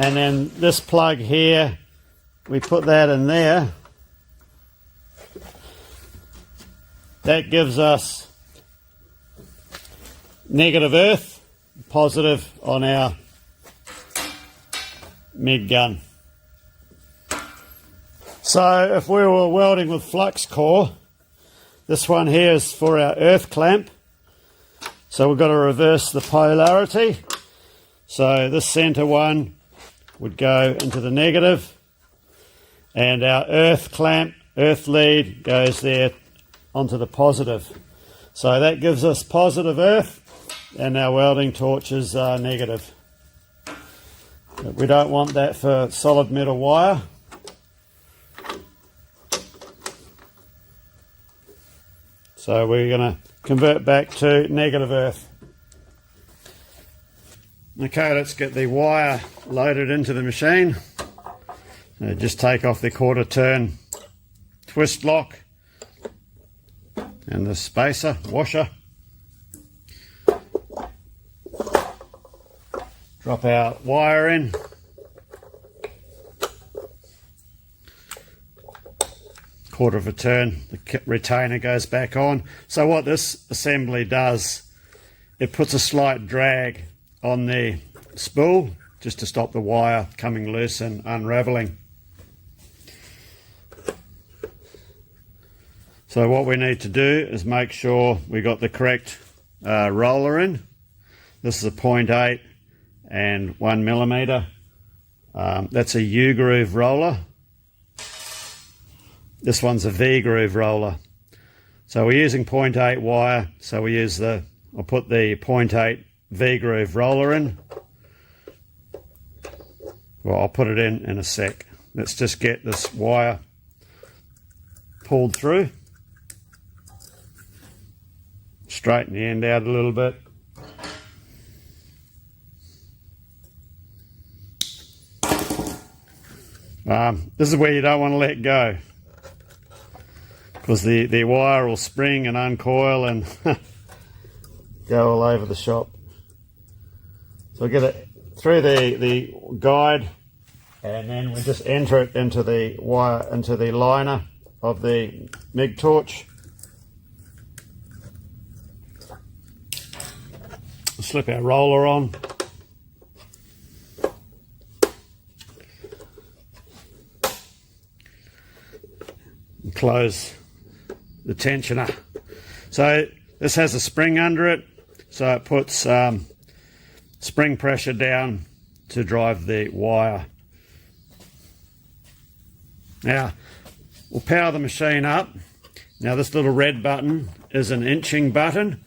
And then this plug here, we put that in there. That gives us negative earth, positive on our MIG gun. So if we were welding with flux core, this one here is for our earth clamp. So we've got to reverse the polarity. So this center one would go into the negative, and our earth clamp, earth lead, goes there onto the positive. So that gives us positive earth, and our welding torches are negative. But we don't want that for solid metal wire. So we're going to convert back to negative earth. Okay, let's get the wire loaded into the machine. So just take off the quarter turn twist lock and the spacer, washer. Drop our wire in. Quarter of a turn, the retainer goes back on. So what this assembly does, it puts a slight drag on the spool just to stop the wire coming loose and unraveling. So what we need to do is make sure we got the correct roller in. This is a 0.8 and 1 millimeter. That's a U groove roller. This one's a V groove roller. So we're using 0.8 wire, so we use I'll put the 0.8 V groove roller in. Well, I'll put it in a sec. Let's just get this wire pulled through. Straighten the end out a little bit. This is where you don't want to let go, because the wire will spring and uncoil and go all over the shop. So get it through the guide, and then we just enter it into the wire, into the liner of the MIG torch. Slip our roller on. And close the tensioner. So this has a spring under it, so it puts spring pressure down to drive the wire. Now we'll power the machine up. Now this little red button is an inching button,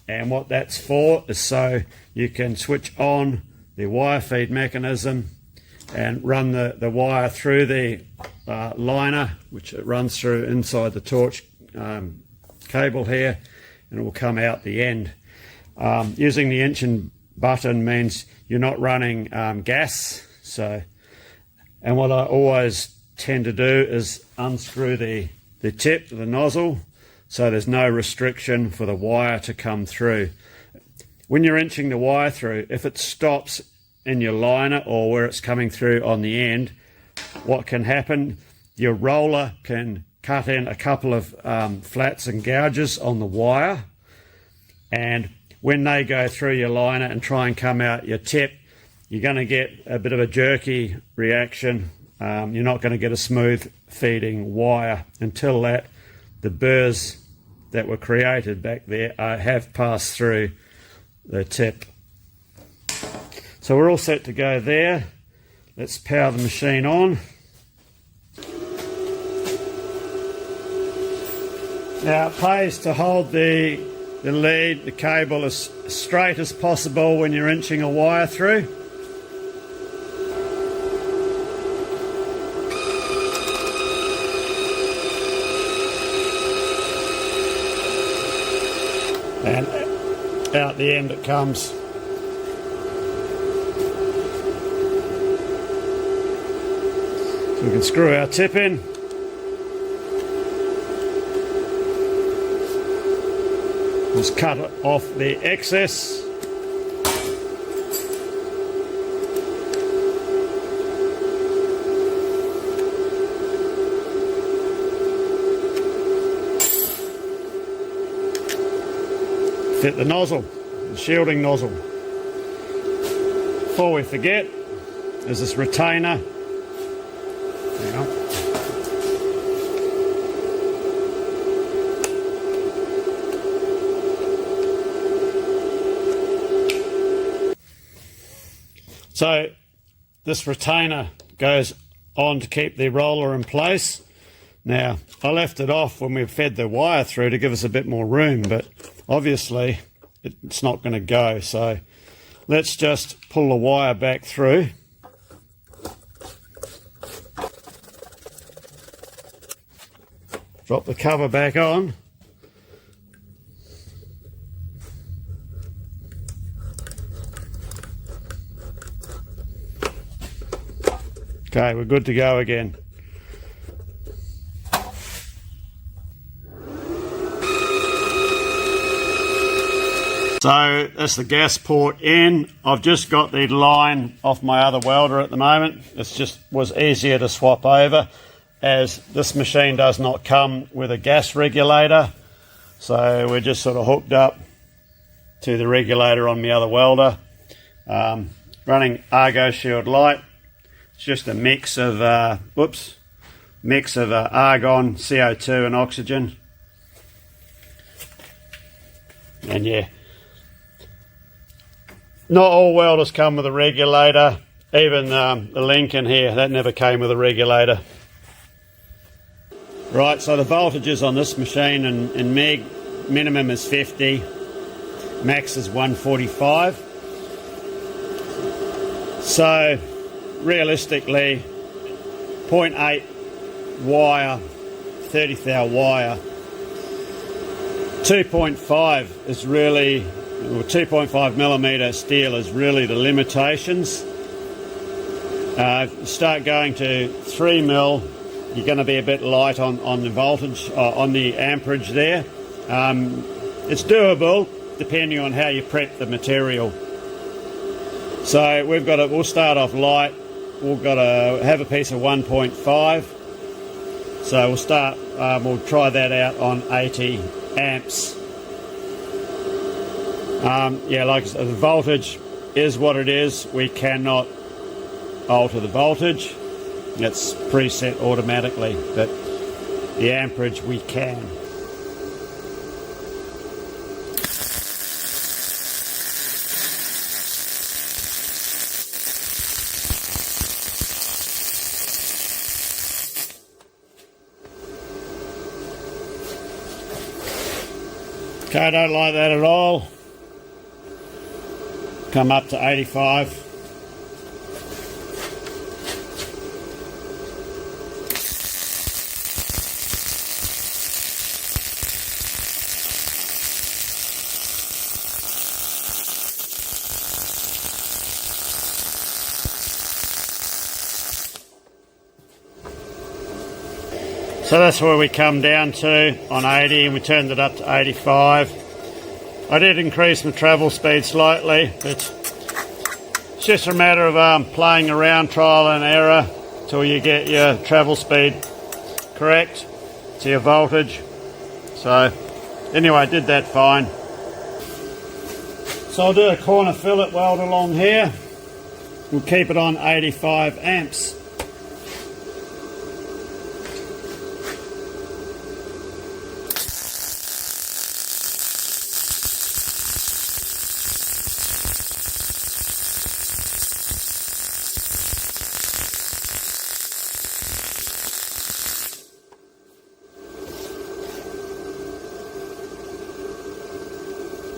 and what that's for is so you can switch on the wire feed mechanism and run the wire through the liner, which it runs through inside the torch cable here, and it will come out the end. Using the inching button means you're not running gas. And what I always tend to do is unscrew the tip, the nozzle, so there's no restriction for the wire to come through. When you're inching the wire through, if it stops in your liner or where it's coming through on the end, what can happen, your roller can cut in a couple of flats and gouges on the wire, and when they go through your liner and try and come out your tip, you're going to get a bit of a jerky reaction. You're not going to get a smooth feeding wire until the burrs that were created back there have passed through the tip. So we're all set to go there. Let's power the machine on. Now it pays to hold the lead, the cable, as straight as possible when you're inching a wire through. And out the end it comes. So we can screw our tip in. Just cut off the excess. fit the nozzle, the shielding nozzle. Before we forget, there's this retainer. Hang on. So this retainer goes on to keep the roller in place. Now, I left it off when we fed the wire through to give us a bit more room, but obviously it's not going to go. So let's just pull the wire back through. Drop the cover back on. Okay, we're good to go again. So that's the gas port in. I've just got the line off my other welder at the moment. It just was easier to swap over as this machine does not come with a gas regulator. So we're just sort of hooked up to the regulator on my other welder. Running Argo Shield Light. It's just a mix of argon, CO2 and oxygen. And yeah, not all welders come with a regulator. Even the Lincoln here, that never came with a regulator. Right, so the voltages on this machine in MIG, minimum is 50, max is 145. So realistically, 0.8 wire, 30 thou wire, 2.5 is really, or 2.5 millimeter steel is really the limitations. Start going to 3 mil, you're going to be a bit light on the voltage, on the amperage there. It's doable depending on how you prep the material. So we'll start off light. We've got to have a piece of 1.5. So we'll try that out on 80 amps. Yeah, like I said, the voltage is what it is. We cannot alter the voltage. It's preset automatically, but the amperage we can. Okay, I don't like that at all. Come up to 85. So that's where we come down to on 80, and we turned it up to 85. I did increase my travel speed slightly, but it's just a matter of playing around, trial and error, till you get your travel speed correct to your voltage. So anyway, I did that fine. So I'll do a corner fillet weld along here. We'll keep it on 85 amps.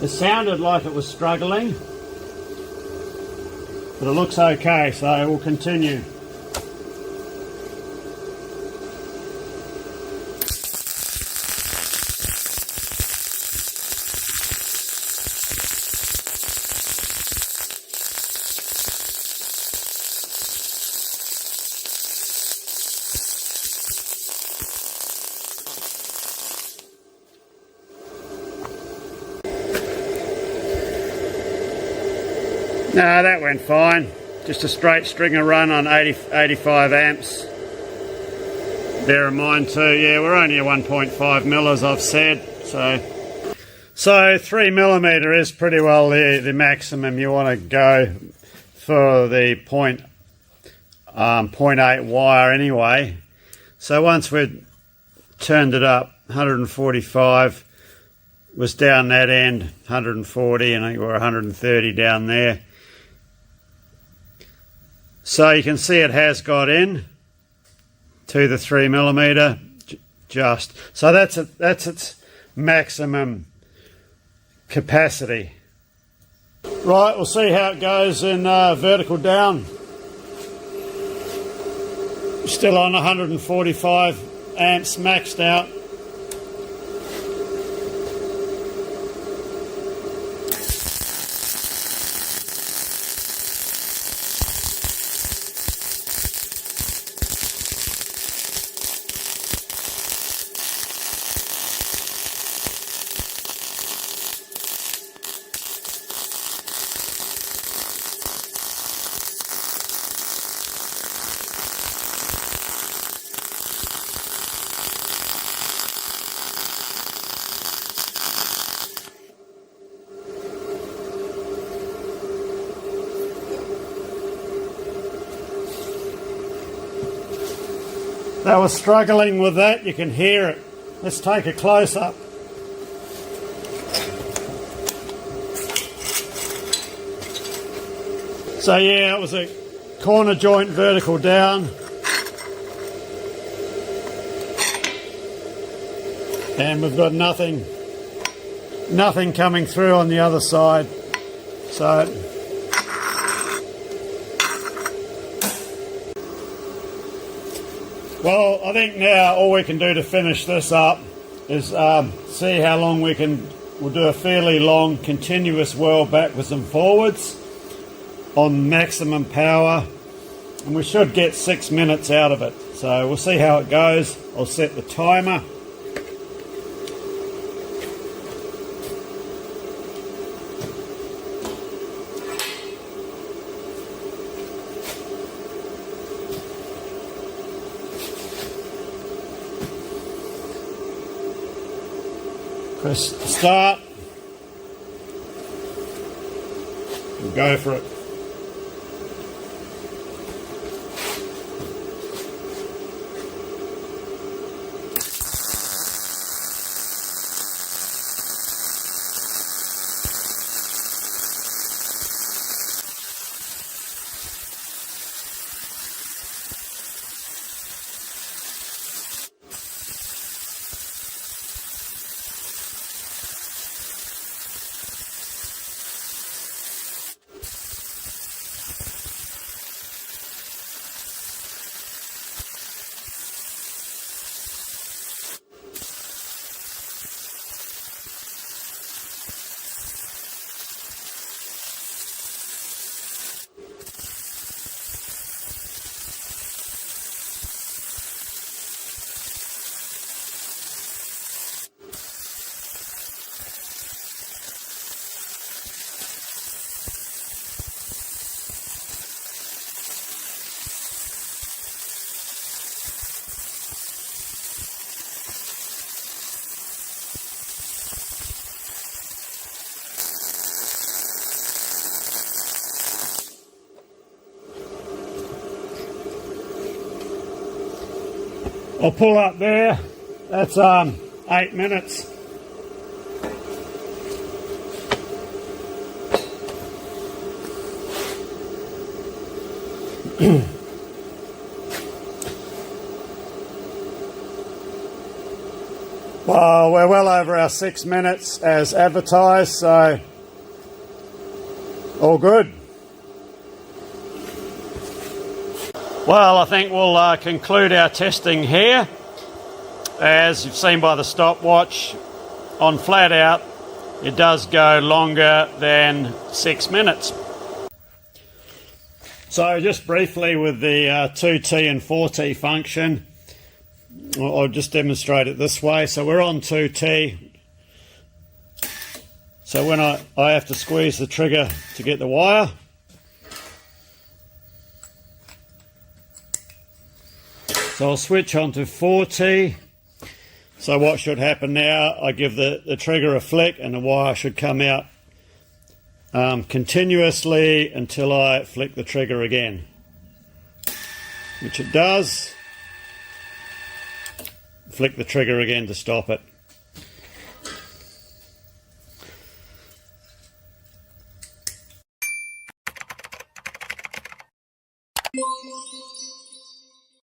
It sounded like it was struggling, but it looks okay, so we'll continue. No, that went fine. Just a straight stringer run on 85 amps. Bear in mind too, yeah, we're only a 1.5 mil as I've said. So 3mm is pretty well the maximum you want to go for the 0.8 wire anyway. So once we'd turned it up, 145 was down that end, 140, and I think we're 130 down there. So you can see it has got in to the 3mm just. So that's its maximum capacity. Right, we'll see how it goes in vertical down. Still on 145 amps maxed out. They were struggling with that, you can hear it. Let's take a close-up. So yeah, it was a corner joint vertical down. And we've got nothing coming through on the other side. So well, I think now all we can do to finish this up is see how long we'll do a fairly long continuous whirl backwards and forwards on maximum power, and we should get 6 minutes out of it. So we'll see how it goes. I'll set the timer. Press start and go for it. I'll pull up there. That's 8 minutes. Well, we're well over our 6 minutes as advertised, so all good. Well, I think we'll conclude our testing here. As you've seen by the stopwatch, on flat out, it does go longer than 6 minutes. So just briefly with the 2T and 4T function, I'll just demonstrate it this way. So we're on 2T. So when I have to squeeze the trigger to get the wire. So I'll switch on to 4T. So what should happen now, I give the trigger a flick and the wire should come out continuously until I flick the trigger again, which it does. Flick the trigger again to stop it.